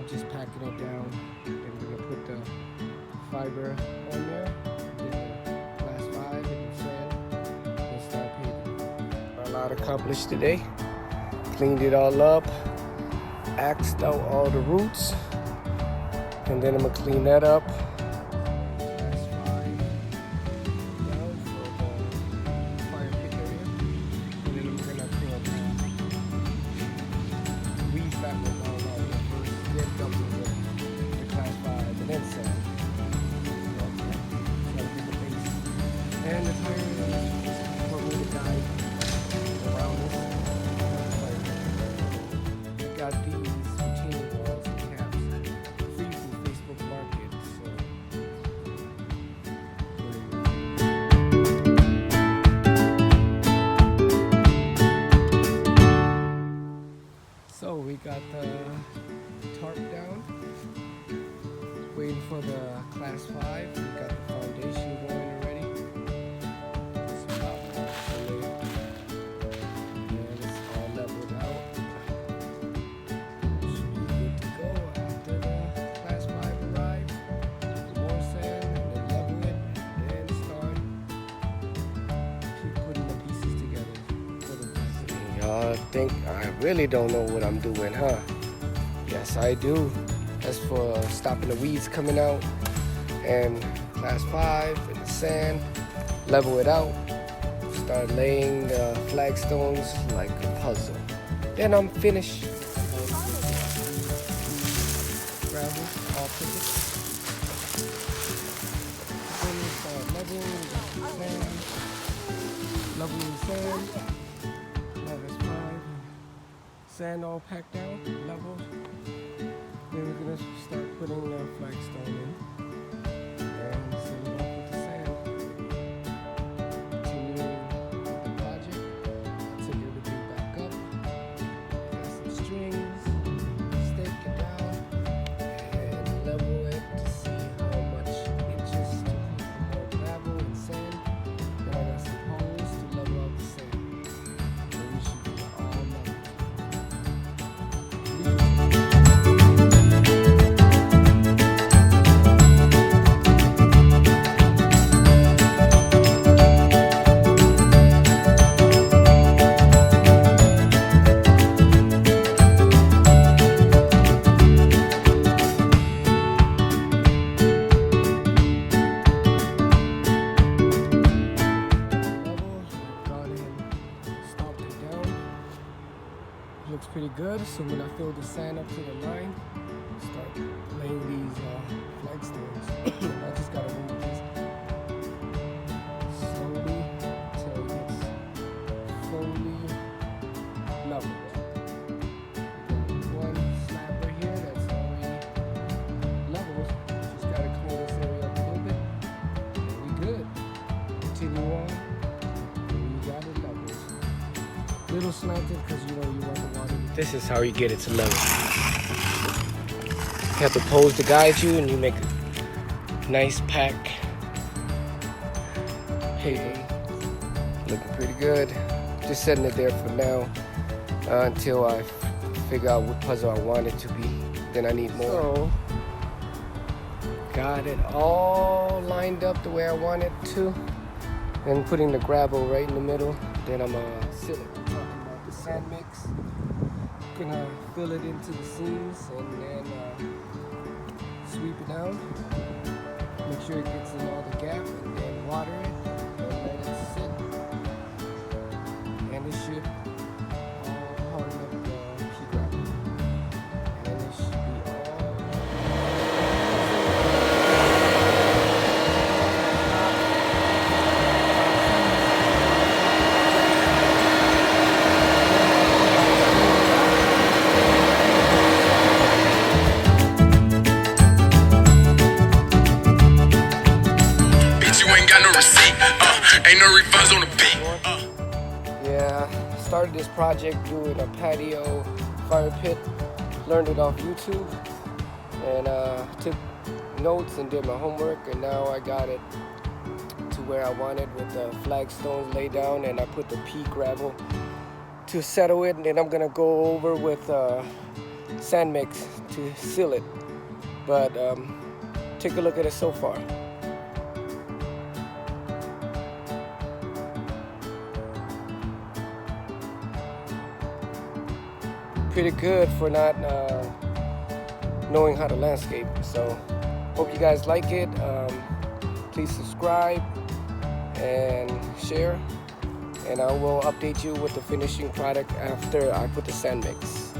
just packing it down. Then we're gonna put the fiber on there, then the glass 5 and the sand, and start paving. A lot accomplished today. Cleaned it all up, axed out all the roots, and then I'm gonna clean that up. Glass 5 down for the fire pit area, and then I'm gonna put weed back with all our first, then double the class 5, and then sand. And the tire is for me to guide around this. I got these retaining walls and caps free from Facebook Market. So we got the tarp down, waiting for the class 5. We got the foundation going already. And it's all leveled out. Should be good to go after the class 5 arrive. More sand, and then level it, and then start keep putting the pieces together for the class. Y'all think I really don't know what I'm doing, huh? Yes, I do. That's for stopping the weeds coming out, and class 5 in the sand, level it out, start laying the flagstones like a puzzle. Then I'm finished. Gravel, all picket. Then we start leveling the sand, leveling the sand. Now there's 5. Sand all packed down, leveled. Then we're gonna start putting the flagstone in and seal it off with the sand. Continuing with the project, take everything back up, got some strings, stake it down, and level it to see how much inches to put more gravel and sand. Then I got some holes to level out the sand. Then we should be all level. Looks pretty good. So when I fill the sand up to the line, start laying these flagstones. I just gotta move this slowly until it gets fully leveled. One slab right here that's already leveled. Just gotta clean this area up a little bit, and we good. Continue on. And we got it leveled. Little slanted because you want the water. This is how you get it to level. You have the poles to guide you, and you make a nice pack paving. Looking pretty good. Just setting it there for now until I figure out what puzzle I want it to be. Then I need more. So, got it all lined up the way I want it to. And putting the gravel right in the middle. Then I'm gonna seal it. We're talking about the sand mix. Gonna fill it into the seams and then sweep it down. Make sure it gets in all the gap, and then water it and let it sit. And it should all harden up the pea gravel. And it should be all. Ain't no refunds on the beat. Yeah, started this project doing a patio fire pit. Learned it off YouTube and took notes and did my homework, and now I got it to where I wanted with the flagstones laid down, and I put the pea gravel to settle it, and then I'm gonna go over with sand mix to seal it. But take a look at it so far. Pretty good for not knowing how to landscape. So hope you guys like it. Please subscribe and share, and I will update you with the finishing product after I put the sand mix.